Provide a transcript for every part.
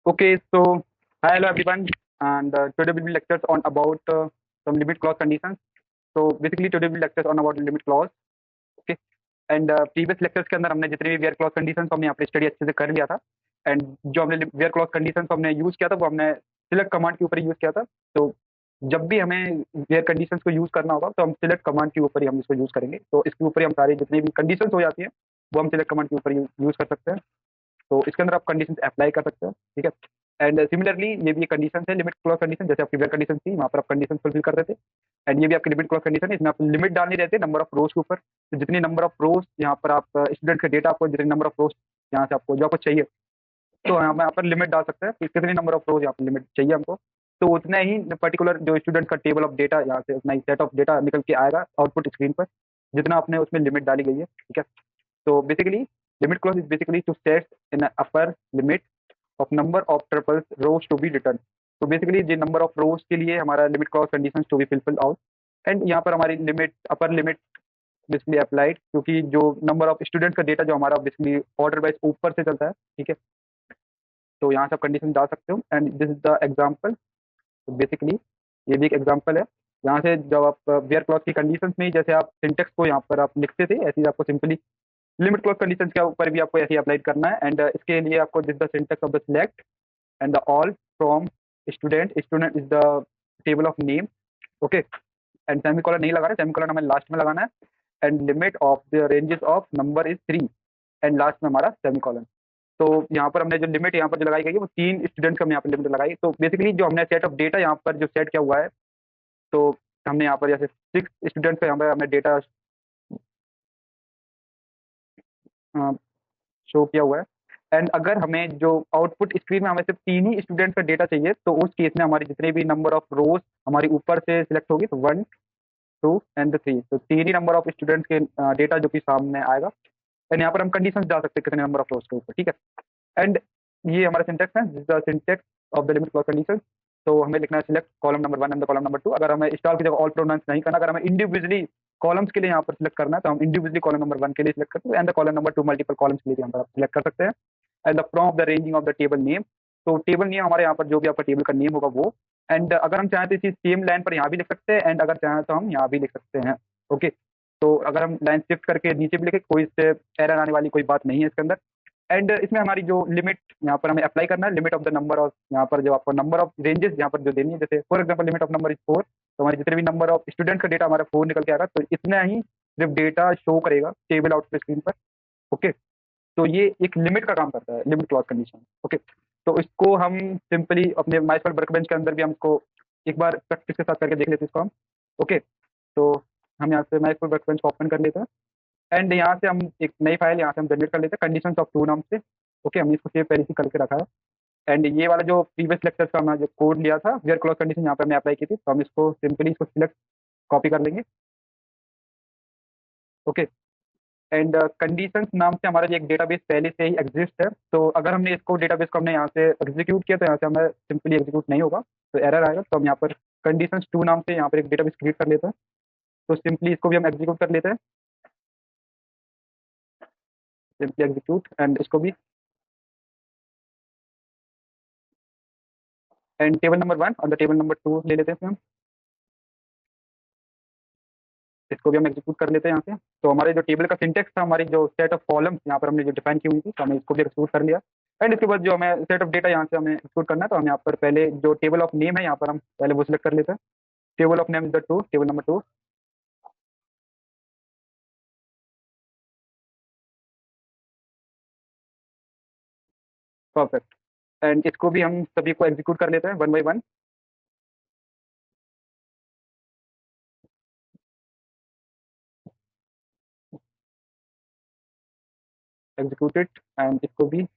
Okay, so hi, hello everyone, and today we'll be lectures on about some limit clause conditions. So basically today we'll lectures on about limit clause. Okay, and previous lectures के अंदर हमने जितने भी where clause condition हमने यहाँ पे study अच्छे से कर लिया था एंड जो हमने वेयर क्लॉज कंडीशन हमने यूज किया था वो हमने सिलेक्ट कमांड के ऊपर यूज किया था। तो जब भी हमें वेयर कंडीशंस को यूज करना होगा तो हम सिलेक्ट कमांड के ऊपर ही हम इसको यूज करेंगे। तो इसके ऊपर ही हम सारे जितने भी कंडीशंस हो जाती है वो हम सिलेक्ट कमांड के ऊपर यूज कर सकते हैं। तो इसके अंदर आप कंडीशन अप्लाई कर सकते हो, ठीक है। एंड सिमिलरली ये भी कंडीशन है लिमिट क्लॉज कंडीशन, जैसे आपकी वेयर कंडीशन थी वहाँ पर आप कंडीशन फुलफिल कर रहे थे। एंड ये भी आपकी लिमिट क्लॉज कंडीशन है, इसमें आप लिमिट डालनी रहती है नंबर ऑफ रोज के ऊपर। तो जितनी नंबर ऑफ रोज यहाँ पर आप स्टूडेंट का डेटा आपको जितनी नंबर ऑफ रोज यहाँ से आपको जो आपको चाहिए तो हम यहाँ पर लिमिट डाल सकते हैं कि कितनी नंबर ऑफ रोज यहाँ पर लिमिट चाहिए हमको। तो उतने ही पर्टिकुलर जो स्टूडेंट का टेबल ऑफ डेटा यहाँ से उतना ही सेट ऑफ डेटा निकल के आएगा आउटपुट स्क्रीन पर, जितना आपने उसमें लिमिट डाली गई है, ठीक है। So basically, limit clause is basically to set an upper limit of number of triples rows to be returned. तो बेसिकली ये नंबर ऑफ रोज के लिए हमारा limit clause conditions to be fulfil out. And यहाँ पर हमारी limit upper limit basically applied, क्योंकि जो नंबर ऑफ स्टूडेंट का डेटा जो हमारा बेसिकली ऑर्डर वाइज ऊपर से चलता है, ठीक है। तो यहाँ से आप कंडीशन डाल सकते हो and this is the example. तो बेसिकली ये भी एक एग्जाम्पल है। यहाँ से जब आप वेयर क्लॉज की कंडीशंस में ही जैसे आप सिंटेक्स को यहाँ पर आप लिखते थे ऐसे ही आपको सिंपली लिमिट क्लॉज कंडीशंस के ऊपर भी आपको ऐसे ही अप्लाई करना है। एंड इसके लिए आपको this the syntax of the select and the all from student, student is the table of name, okay. And semicolon नहीं लगाना, सेमीकोलन हमें लास्ट में लगाना है। And limit of the ranges of number is 3 and last में हमारा semicolon. तो यहाँ पर हमने जो लिमिट यहाँ पर जो लगाई गई है वो 3 स्टूडेंट का हमने यहाँ पर लिमिट लगाई। तो बेसिकली जो हमने सेट ऑफ डेटा यहाँ पर जो सेट किया हुआ है, तो हमने यहाँ पर जैसे 6 स्टूडेंट का यहाँ पर हमने डेटा शो किया हुआ है। एंड अगर हमें जो आउटपुट स्क्रीन में हमें सिर्फ 3 ही स्टूडेंट का डेटा चाहिए तो उस केस में हमारी जितने भी नंबर ऑफ रोज हमारी ऊपर से सिलेक्ट होगी, तो 1 2 एंड 3, तो 3 ही नंबर ऑफ स्टूडेंट के डेटा जो कि सामने आएगा। एंड यहाँ पर हम कंडीशन डाल सकते हैं कितने नंबर ऑफ रोज के ऊपर, ठीक है। एंड ये हमारा सिंटेक्स है, this the syntax of the limit clause condition. तो हमें लिखना है select column number 1 and the column number 2। अगर हमें स्टार की जगह ऑल प्रोनाउंस नहीं करना, अगर हमें इंडिविजुअली कॉलम्स के लिए यहाँ पर सिलेक्ट करना है तो हम इंडिविजुअली कॉलम नंबर 1 के लिए सिलेक्ट करते हैं and the column number 2 multiple columns के लिए भी यहाँ पर आप सिलेक्ट कर सकते हैं। And the from of the ranging of the table name, तो टेबल नेम हमारे यहाँ पर जो भी आपका टेबल का नेम होगा वो। एंड अगर हम चाहें तो इसी सेम लाइन पर यहाँ भी लिख सकते हैं एंड अगर चाहें तो हम यहाँ भी लिख सकते हैं, ओके। तो अगर हम लाइन शिफ्ट करके नीचे भी लिखे कोई इससे एरर आने वाली कोई बात नहीं है इसके अंदर। एंड इसमें हमारी जो लिमिट यहाँ पर हमें अप्लाई करना है, limit of the number of, यहाँ पर जो आपको नंबर ऑफ रेंजेस यहाँ पर जो देनी है, जैसे for example limit of number is 4, तो हमारे जितने भी नंबर ऑफ स्टूडेंट का डेटा हमारा 4 निकल के आएगा, तो इतना ही सिर्फ डेटा शो करेगा टेबल आउटपुट स्क्रीन पर, ओके। तो ये एक लिमिट का काम करता है, लिमिट क्लॉज कंडीशन, ओके। तो इसको हम सिंपली अपने माइस्क्वेल वर्कबेंच के अंदर भी हमको एक बार प्रैक्टिस के साथ करके देख लेते हैं इसको हम, ओके। तो हम यहाँ से माइस्क्वेल वर्कबेंच को ओपन कर लेते हैं एंड यहाँ से हम एक नई फाइल यहाँ से हम जनरेट कर लेते हैं कंडीशन ऑफ 2 नाम से, ओके। हमने इसको सेव पहले से करके रखा है। एंड ये वाला जो प्रीवियस लेक्चर्स का हमने जो कोड लिया था वेयर क्लॉज कंडीशन यहाँ पे हमने अप्लाई की थी, तो हम इसको सिंपली इसको सिलेक्ट कॉपी कर लेंगे, ओके। एंड कंडीशंस नाम से हमारा जो एक डेटाबेस पहले से ही एग्जिस्ट है, तो अगर हमने इसको डेटाबेस को हमने यहाँ से एग्जीक्यूट किया तो यहाँ से हमें सिंपली एग्जीक्यूट नहीं होगा, तो एरर आएगा। तो हम यहाँ पर कंडीशंस 2 नाम से यहाँ पर एक डेटाबेस क्रिएट कर लेते हैं। तो सिंपली इसको भी हम एग्जीक्यूट कर लेते हैं, सिंपली एग्जीक्यूट एंड इसको भी। एंड टेबल नंबर 1 और द टेबल नंबर 2 ले लेते हैं इसमें हम, इसको भी हम एग्जीक्यूट कर लेते हैं यहाँ से। तो हमारे जो टेबल का सिंटेक्स था, हमारी जो सेट ऑफ कॉलम्स यहाँ पर हमने जो डिफाइन की हुई थी, तो हमने इसको भी एग्जीक्यूट कर लिया। एंड इसके बाद जो हमें सेट ऑफ डेटा यहाँ से हमें एग्जीक्यूट करना है, तो हम यहाँ पर पहले जो टेबल ऑफ नेम है यहाँ पर हम पहले वो सिलेक्ट कर लेते हैं। Table of name is the 2, table number 2, perfect. And इसको भी हम सभी को एग्जीक्यूट कर लेते हैं one by one, executed. And इसको भी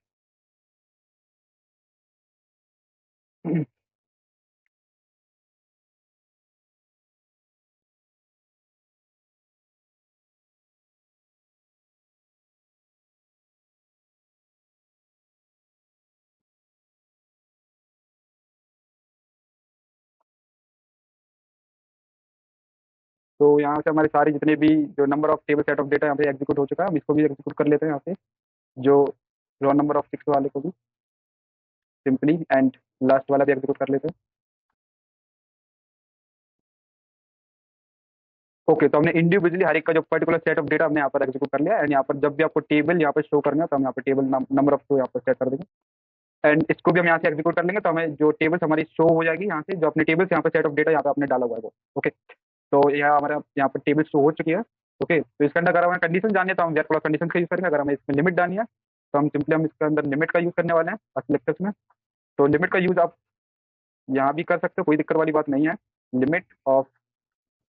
तो यहाँ से हमारे सारे जितने भी जो number of table set of data यहाँ पे एग्जीक्यूट हो चुका है, हम इसको भी एग्जीक्यूट कर लेते हैं यहाँ से, जो रो नंबर ऑफ 6 वाले को भी। सिंपली, एंड लास्ट वाला भी एग्जीक्यूट कर लेते हैं। ओके, तो हमने इंडिविजुअली हर एक का जो पर्टिकुलर सेट ऑफ डेटा हमने यहाँ पर एग्जीक्यूट कर लिया, एंड यहाँ पर जब भी आपको टेबल यहाँ पर शो करना है तो हम यहाँ पर टेबल नंबर ऑफ शो यहाँ पर सेट कर देंगे, एंड इसको भी हम यहाँ से एग्जीक्यूट कर लेंगे, तो हमें जो टेबल्स हमारी शो हो जाएगी यहाँ से, जो अपने टेबल्स यहाँ पर सेट ऑफ डेटा यहाँ पे आपने डाला हुआ है वो। ओके, तो यहाँ हमारा यहाँ पर टेबल शो हो चुकी है। ओके, तो इसके अंदर अगर हमें कंडीशन जाननी है तो हम वेयर क्लॉज कंडीशन का यूज करेंगे, अगर हमें इसमें लिमिट डालनी है तो हम सिंपली हम इसके अंदर लिमिट का यूज करने वाले हैं सिलेक्टर्स में। तो लिमिट का यूज आप यहाँ भी कर सकते हो, कोई दिक्कत वाली बात नहीं है। लिमिट ऑफ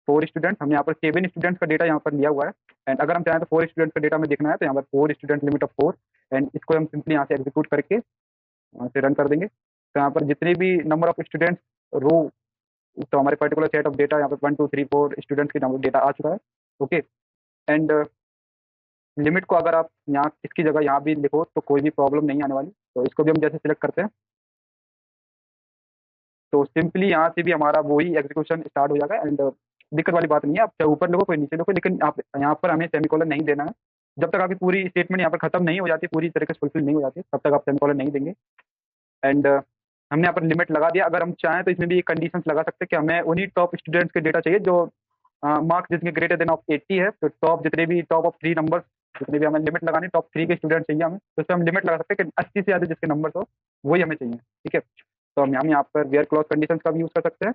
4 स्टूडेंट्स, हमने यहाँ पर 7 स्टूडेंट्स का डेटा यहाँ पर लिया हुआ है, एंड अगर हम चाहें तो 4 स्टूडेंट्स का डेटा में देखना है तो यहाँ पर 4 स्टूडेंट लिमिट ऑफ 4, एंड इसको हम सिंपली यहाँ से एग्जीक्यूट करके यहाँ से रन कर देंगे। तो यहाँ पर जितने भी नंबर ऑफ स्टूडेंट्स रो, तो हमारे पर्टिकुलर सेट ऑफ डेटा यहाँ पर 1 2 3 4 स्टूडेंट्स की डेटा आ चुका है। ओके, एंड लिमिट को अगर आप यहाँ इसकी जगह यहाँ भी लिखो तो कोई भी प्रॉब्लम नहीं आने वाली। तो इसको भी हम जैसे सिलेक्ट करते हैं तो सिंपली यहाँ से भी हमारा वही एग्जीक्यूशन स्टार्ट हो जाएगा, एंड दिक्कत वाली बात नहीं है, आप चाहे ऊपर लिखो कोई नीचे लिखो, लेकिन आप यहाँ पर हमें सेमीकोलन नहीं देना है। जब तक आपकी पूरी स्टेटमेंट यहाँ पर खत्म नहीं हो जाती, पूरी तरीके से फुलफिल नहीं हो जाती, तब तक आप सेमीकोलन नहीं देंगे। एंड हमने यहाँ पर लिमिट लगा दिया। अगर हम चाहें तो इसमें भी कंडीशंस लगा सकते हैं कि हमें उन्हीं टॉप स्टूडेंट्स के डेटा चाहिए जो मार्क्स जिसके ग्रेटर देन ऑफ 80 है। तो टॉप जितने भी टॉप ऑफ 3 नंबर, जितने भी हमें लिमिट लगानी, टॉप 3 के स्टूडेंट चाहिए हमें, तो इसमें हम लिमिट लगा सकते हैं कि 80 से ज़्यादा जिसके नंबर हो वही हमें चाहिए। ठीक है, तो हम यहाँ पर वेयर क्लॉज कंडीशन का भी यूज़ कर सकते हैं,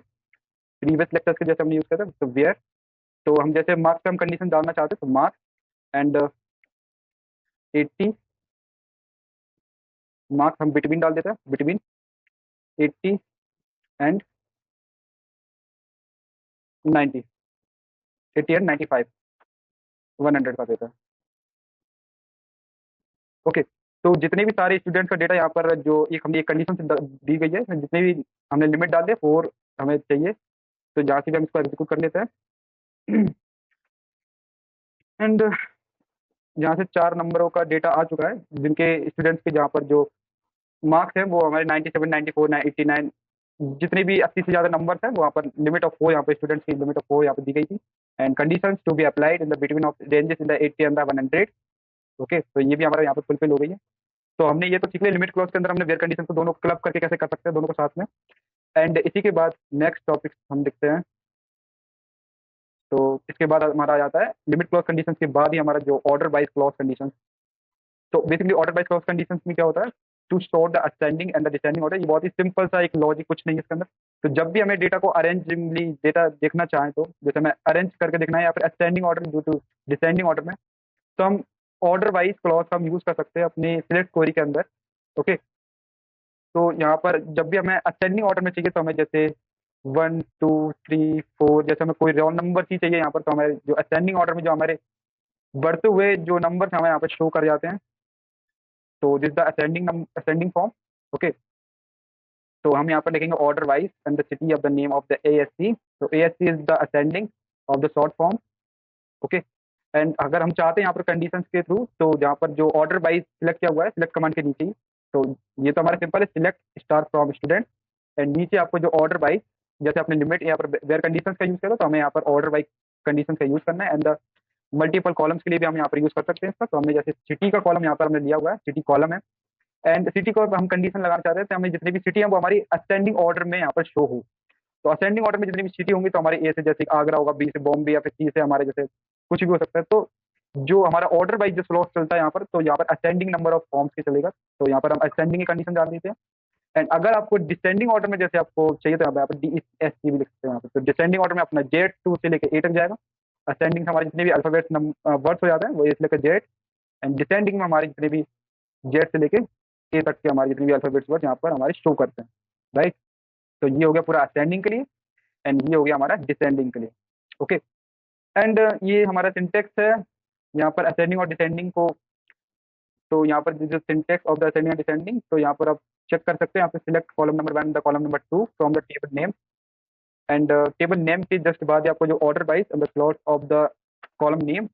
प्रीवियस लेक्चर्स के जैसे हमने यूज़ करते हैं। तो वेयर, तो हम जैसे मार्क्स पे हम कंडीशन डालना चाहते हैं तो मार्क्स एंड 80, मार्क्स हम बिटवीन डाल देते हैं, बिटवीन 80 एंड 90, 80 एंड 95, 100 का देता है। ओके, तो जितने भी सारे स्टूडेंट्स का डेटा यहाँ पर जो एक हमने एक कंडीशन से दी गई है, इसमें जितने भी हमने लिमिट डाल दिया 4 हमें चाहिए, तो जहाँ से भी हम इसको एग्जीक्यूट कर लेते हैं एंड यहाँ से 4 नंबरों का डेटा आ चुका है जिनके स्टूडेंट्स के जहाँ पर जो मार्क्स हैं वो हमारे 97, 94, 89, जितने भी 80 से ज़्यादा नंबर्स हैं वो यहाँ पर लिमिट ऑफ 4, यहाँ पर स्टूडेंट्स की लिमिट ऑफ 4 यहाँ पर दी गई थी, and conditions to be applied in the between of ranges in the 80 and the 100। Okay, तो ये भी हमारा यहाँ पर फुलफिल हो गई है। तो हमने ये तो सीख लिया लिमिट क्लॉज के अंदर हमने वेयर कंडीशन को दोनों क्लब करके कैसे कर सकते हैं, दोनों को साथ में। एंड इसी के बाद नेक्स्ट टॉपिक हम देखते हैं। तो इसके बाद हमारा आ जाता है लिमिट क्लॉज कंडीशन के बाद ही हमारा जो ऑर्डर वाइज क्लॉज कंडीशन। तो basically order wise clause condition में क्या होता है, to sort the ascending and the descending order. ये बहुत ही सिंपल सा एक लॉजिक, कुछ नहीं है इसके अंदर। तो जब भी हमें डेटा को अरेंजिंगली डेटा देखना चाहें, तो जैसे हमें अरेंज करके देखना है या फिर ascending order due to descending order में, तो हम ऑर्डर वाइज क्लॉज हम यूज कर सकते हैं अपने सिलेक्ट क्वेरी के अंदर। ओके, तो यहाँ पर जब भी हमें असेंडिंग ऑर्डर में चाहिए तो हमें जैसे 1 2 3 4, जैसे हमें कोई रॉन्ग नंबर ही चाहिए यहाँ पर, तो हमें जो असेंडिंग ऑर्डर में जो हमारे बढ़ते हुए जो नंबर हमें यहाँ पर शो कर जाते हैं, तो this the ascending form. Okay, तो हम यहाँ पर लिखेंगे order wise and the city of the name of the ASC। तो ASC is the ascending of the short form. Okay, and अगर हम चाहते हैं यहाँ पर कंडीशंस के थ्रू, तो यहाँ पर जो ऑर्डर वाइज सिलेक्ट किया हुआ है सिलेक्ट कमांड के नीचे ही, तो ये तो हमारा सिंपल है, select star from student, and नीचे आपको जो ऑर्डर वाइज, जैसे आपने लिमिट यहाँ पर वेयर कंडीशंस का यूज करो, तो हमें यहाँ पर ऑर्डर वाइज कंडीशन का यूज करना है। एंड द मल्टीपल कॉलम्स के लिए भी हम यहाँ पर यूज कर सकते हैं इसका। तो हमने जैसे सिटी का कॉलम यहाँ पर हमने लिया हुआ है, सिटी कॉलम है, एंड सिटी को हम कंडीशन लगाना चाहते हैं तो हमें जितनी भी सिटी है वो हमारी असेंडिंग ऑर्डर में यहाँ पर शो हो। तो असेंडिंग ऑर्डर में जितनी भी सिटी होंगी तो हमारे ए से जैसे आगरा होगा, बी से बॉम्बे, या फिर सी से हमारे जैसे कुछ भी हो सकता है। तो जो हमारा ऑर्डर वाइज जो स्लॉट चलता है यहाँ पर, तो यहाँ पर असेंडिंग नंबर ऑफ फॉर्म्स के चलेगा, तो यहाँ पर हम असेंडिंग की कंडीशन डाल देते हैं। एंड अगर आपको डिसेंडिंग ऑर्डर में जैसे आपको चाहिए तो यहाँ पर DSC भी लिख सकते हैं यहाँ पर। तो डिसेंडिंग ऑर्डर में अपना Z2 से लेकर A तक जाएगा। असेंडिंग से हमारे जितने भी अल्फाबेट वर्ड्स हो जाते हैं वो A से लेकर Z, एंड डिसेंडिंग में हमारे जितने भी Z से लेकर A तक के हमारे जितने भी अल्फाबेट्स वर्ड यहाँ पर हमारे शो करते हैं, राइट। तो ये हो गया पूरा असेंडिंग के लिए, एंड ये हो गया हमारा डिसेंडिंग के लिए। ओके, एंड ये हमारा सिंटेक्स है यहाँ पर असेंडिंग और डिसेंडिंग को। तो यहाँ पर जो syntax of the ascending and descending, तो यहाँ पर आप चेक कर सकते हैं, यहाँ पे select column number 1 the column number 2 from the table name, and table name के जस्ट बाद ही आपको जो order wise the slot of the column name,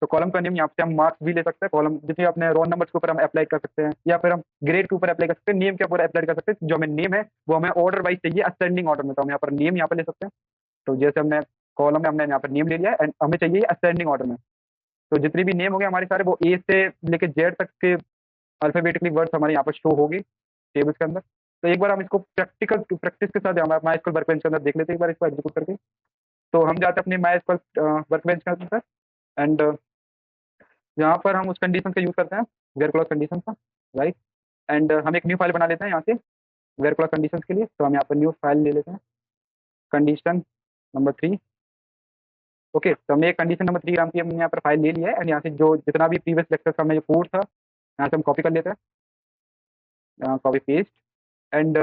तो कॉलम का नेम यहाँ पे हम मार्क्स भी ले सकते हैं, कॉलम जितने अपने रोल नंबर्स के ऊपर हम अप्लाई कर सकते हैं, या फिर हम ग्रेड के ऊपर अप्लाई कर सकते हैं, नेम के ऊपर अप्लाई कर सकते हैं। जो हमें नेम है वो हमें ऑर्डर वाइज चाहिए असेंडिंग ऑर्डर में, तो हम यहाँ पर नेम यहाँ पर ले सकते हैं। तो जैसे हमने कॉलम में हमने यहाँ पर नेम ले लिया एंड हमें चाहिए असेंडिंग ऑर्डर में, तो जितने भी नेम हो गए हमारे सारे वो A से लेके Z तक के अल्फाबेटिकली वर्ड्स हमारे यहाँ पर शो होगी टेबल्स के अंदर। तो एक बार हम इसको प्रैक्टिस के साथ हमारे माई स्कूल वर्क बेंच के अंदर देख लेते हैं, एक बार इसको एग्जीक्यूट करके। तो हम जाते हैं अपने माई स्कूल वर्क बेंच के अंदर, एंड यहाँ पर हम उस कंडीशन का यूज करते हैं, वेयर क्लॉज कंडीशन का, राइट। एंड हम एक न्यू फाइल बना लेते हैं यहाँ से वेयर क्लॉज कंडीशन के लिए। तो हम यहाँ पर न्यू फाइल ले लेते हैं, कंडीशन नंबर 3। ओके, तो हमने एक कंडीशन नंबर 3 नाम की हमने यहाँ पर फाइल ले लिया है, एंड यहाँ से जो जितना भी प्रीवियस लेक्चर का हमने जो कोड था यहाँ से हम कॉपी कर लेते हैं, कॉपी पेस्ट। एंड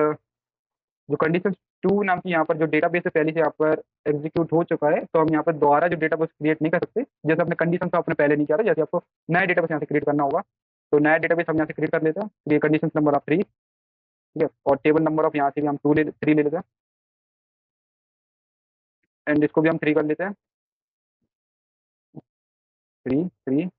जो कंडीशन 2 नाम की यहाँ पर जो डेटाबेस है पहले से यहाँ पर एग्जीक्यूट हो चुका है, तो हम यहाँ पर दोबारा जो डेटाबेस क्रिएट नहीं कर सकते, जैसे अपने कंडीशन का आपने पहले नहीं किया था, जैसे आपको नया डेटाबेस यहाँ से क्रिएट करना होगा। तो नया डेटाबेस हम यहाँ से क्रिएट कर लेते हैं, ये कंडीशन नंबर ऑफ 3, ठीक है। और टेबल नंबर ऑफ यहाँ से भी हम 3 ले लेते हैं, एंड इसको भी हम 3 कर लेते हैं, 3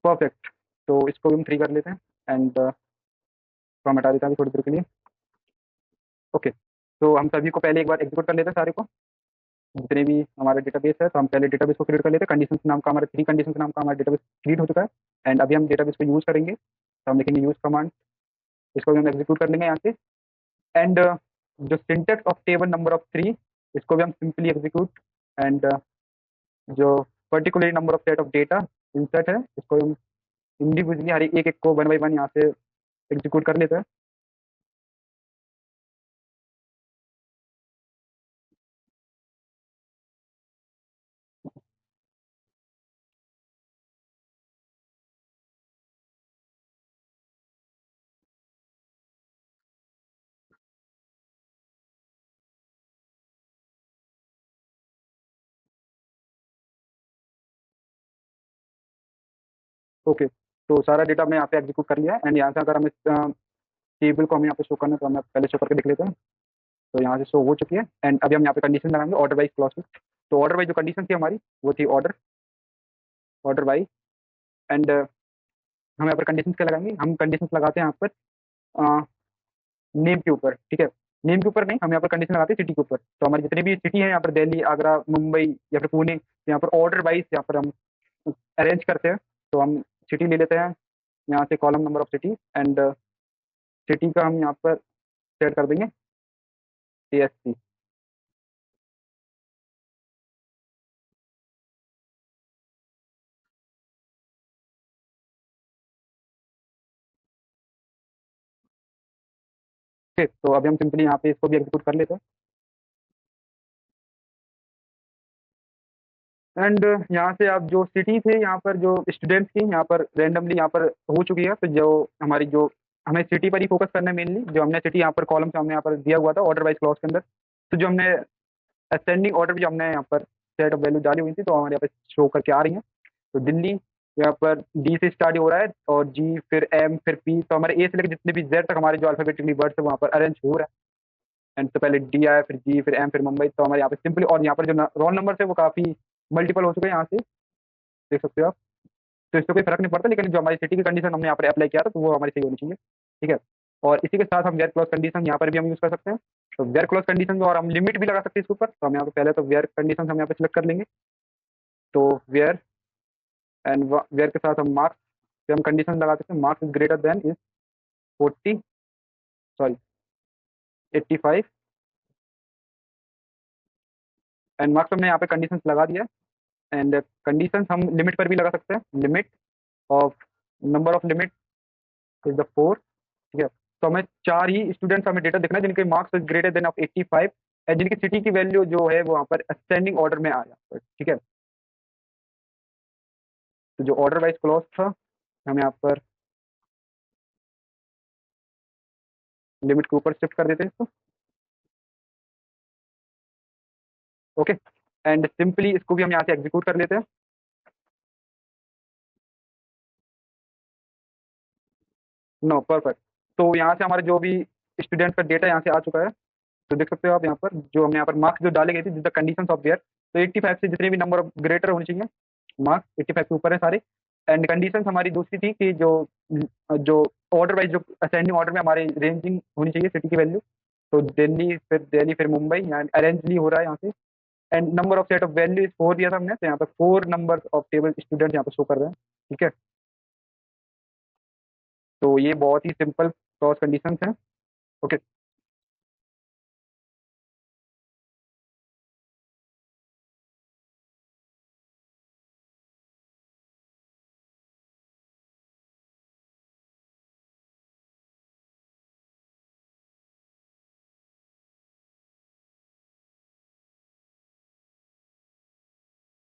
परफेक्ट। तो इसको भी हम 3 कर लेते हैं, एंड हम हटा देते हैं अभी थोड़ी देर के लिए। ओके, तो हम सभी को पहले एक बार एग्जीक्यूट कर लेते हैं सारे को, जितने भी हमारे डेटाबेस है। तो हम पहले डेटाबेस को क्रिएट कर लेते हैं, कंडीशन नाम का हमारे 3 कंडीशन नाम का हमारा डेटाबेस क्रिएट हो चुका है। एंड अभी हम डेटाबेस को यूज करेंगे, तो हम लिखेंगे यूज कमांड, इसको भी हम एग्जीक्यूट कर लेंगे यहाँ से। एंड जो syntax of table number of 3, इसको भी हम सिंपली एग्जीक्यूट। एंड जो particular number of set of data insert है, इसको हम इंडिविजुअली हर एक एक को 1 बाई 1 यहाँ से एग्जीक्यूट कर लेते हैं। ओके, तो सारा डेटा हमने यहाँ पे एग्जीक्यूट कर लिया है। एंड यहाँ से अगर हम इस टेबल को हम यहाँ पे शो करना है, तो हम पहले शो करके देख लेते हैं। तो यहाँ से शो हो चुकी है, एंड अभी हम यहाँ पे कंडीशन लगाएंगे ऑर्डर वाइज क्लॉज। तो ऑर्डर वाइज जो कंडीशन थी हमारी वो थी ऑर्डर, ऑर्डर वाइज। एंड हम यहाँ पर कंडीशन क्या लगाएंगे, हम कंडीशन लगाते हैं यहाँ पर नेम के ऊपर, ठीक है। नेम के ऊपर नहीं, हम यहाँ पर कंडीशन लगाते हैं सिटी के ऊपर। तो हमारी जितनी भी सिटी है यहाँ पर, दिल्ली, आगरा, मुंबई या फिर पुणे, यहाँ पर ऑर्डर वाइज यहाँ पर हम अरेंज करते हैं। तो हम सिटी ले लेते हैं यहाँ से, column number of city, and city का हम यहाँ पर सेट कर देंगे ASC। ठीक, तो अभी हम सिंपली यहाँ पे इसको भी एग्जीक्यूट कर लेते हैं। एंड यहाँ से आप जो सिटी थे यहाँ पर, जो स्टूडेंट्स की यहाँ पर रेंडमली यहाँ पर हो चुकी है। तो जो हमारी जो हमें सिटी पर ही फोकस करना है मेनली, जो हमने सिटी यहाँ पर कॉलम से हमने यहाँ पर दिया हुआ था ऑर्डर वाइज क्लॉज के अंदर। तो जो हमने असेंडिंग ऑर्डर भी हमने यहाँ पर सेट ऑफ वैल्यू डाली हुई थी, तो हमारे यहाँ पे शो करके आ रही है। तो दिल्ली यहाँ पर डी से स्टार्ट हो रहा है, और जी फिर एम फिर पी, तो हमारे ए से लेकर जितने भी जेड तक हमारे जो अल्फाबेटिकली वर्ड्स है वहाँ पर अरेंज हो रहा है। एंड तो पहले डी आया, फिर जी, फिर एम, फिर मुंबई। तो हमारे यहाँ पे सिंपली, और यहाँ पर जो रोल नंबर है वो काफ़ी मल्टीपल हो चुके हैं यहाँ से, देख सकते हो आप। तो इससे कोई फर्क नहीं पड़ता, लेकिन जो हमारी सिटी की कंडीशन हमने यहाँ पर अप्लाई किया था, तो वो हमारी सही होनी चाहिए, ठीक है। और इसी के साथ हम वेयर क्लॉज कंडीशन यहाँ पर भी हम यूज़ कर सकते हैं। तो वेयर क्लॉज कंडीशन, और हम लिमिट भी लगा सकते हैं इसके ऊपर। तो हम यहाँ पे पहले तो वेयर कंडीशन हम यहाँ पे सिलेक्ट कर लेंगे। तो वेयर, एंड वेयर के साथ हम मार्क्स पे हम कंडीशन लगा सकते हैं, marks is greater than is 40, sorry 85। And marks हमने यहाँ पे कंडीशन लगा दिया है। एंड कंडीशन हम लिमिट पर भी लगा सकते हैं, limit of number of limit is the 4, ठीक है। तो हमें 4 ही स्टूडेंट्स हमें डेटा दिखना है जिनके marks is greater than of 85, and जिनकी सिटी की वैल्यू जो है वो वहाँ पर असेंडिंग ऑर्डर में आ जाता है, ठीक है। तो जो ऑर्डर वाइज क्लॉज था, हम यहाँ पर लिमिट के ऊपर शिफ्ट कर देते हैं इसको, ओके। एंड सिंपली इसको भी हम यहाँ से एग्जीक्यूट कर लेते हैं। No, perfect. तो यहाँ से हमारे जो भी स्टूडेंट का डेटा यहाँ से आ चुका है। तो देख सकते हो आप यहाँ पर, जो हमने यहाँ पर मार्क्स जो डाले गए थे, जिस द कंडीशन ऑफ वेयर, तो 85 से जितने भी नंबर ऑफ ग्रेटर होने चाहिए, मार्क्स 85 से ऊपर है सारे। एंड कंडीशन हमारी दूसरी थी कि जो जो ऑर्डर वाइज जो असेंडिंग ऑर्डर में हमारी रेंजिंग होनी चाहिए सिटी की वैल्यू। तो दिल्ली फिर मुंबई, यहाँ अरेंजली हो रहा है यहाँ से। And number of set of value is 4 दिया था हमने, तो यहाँ पर 4 नंबर ऑफ टेबल स्टूडेंट यहाँ पर शो कर रहे हैं, ठीक है। तो ये बहुत ही सिंपल क्लॉज कंडीशंस हैं। ओके,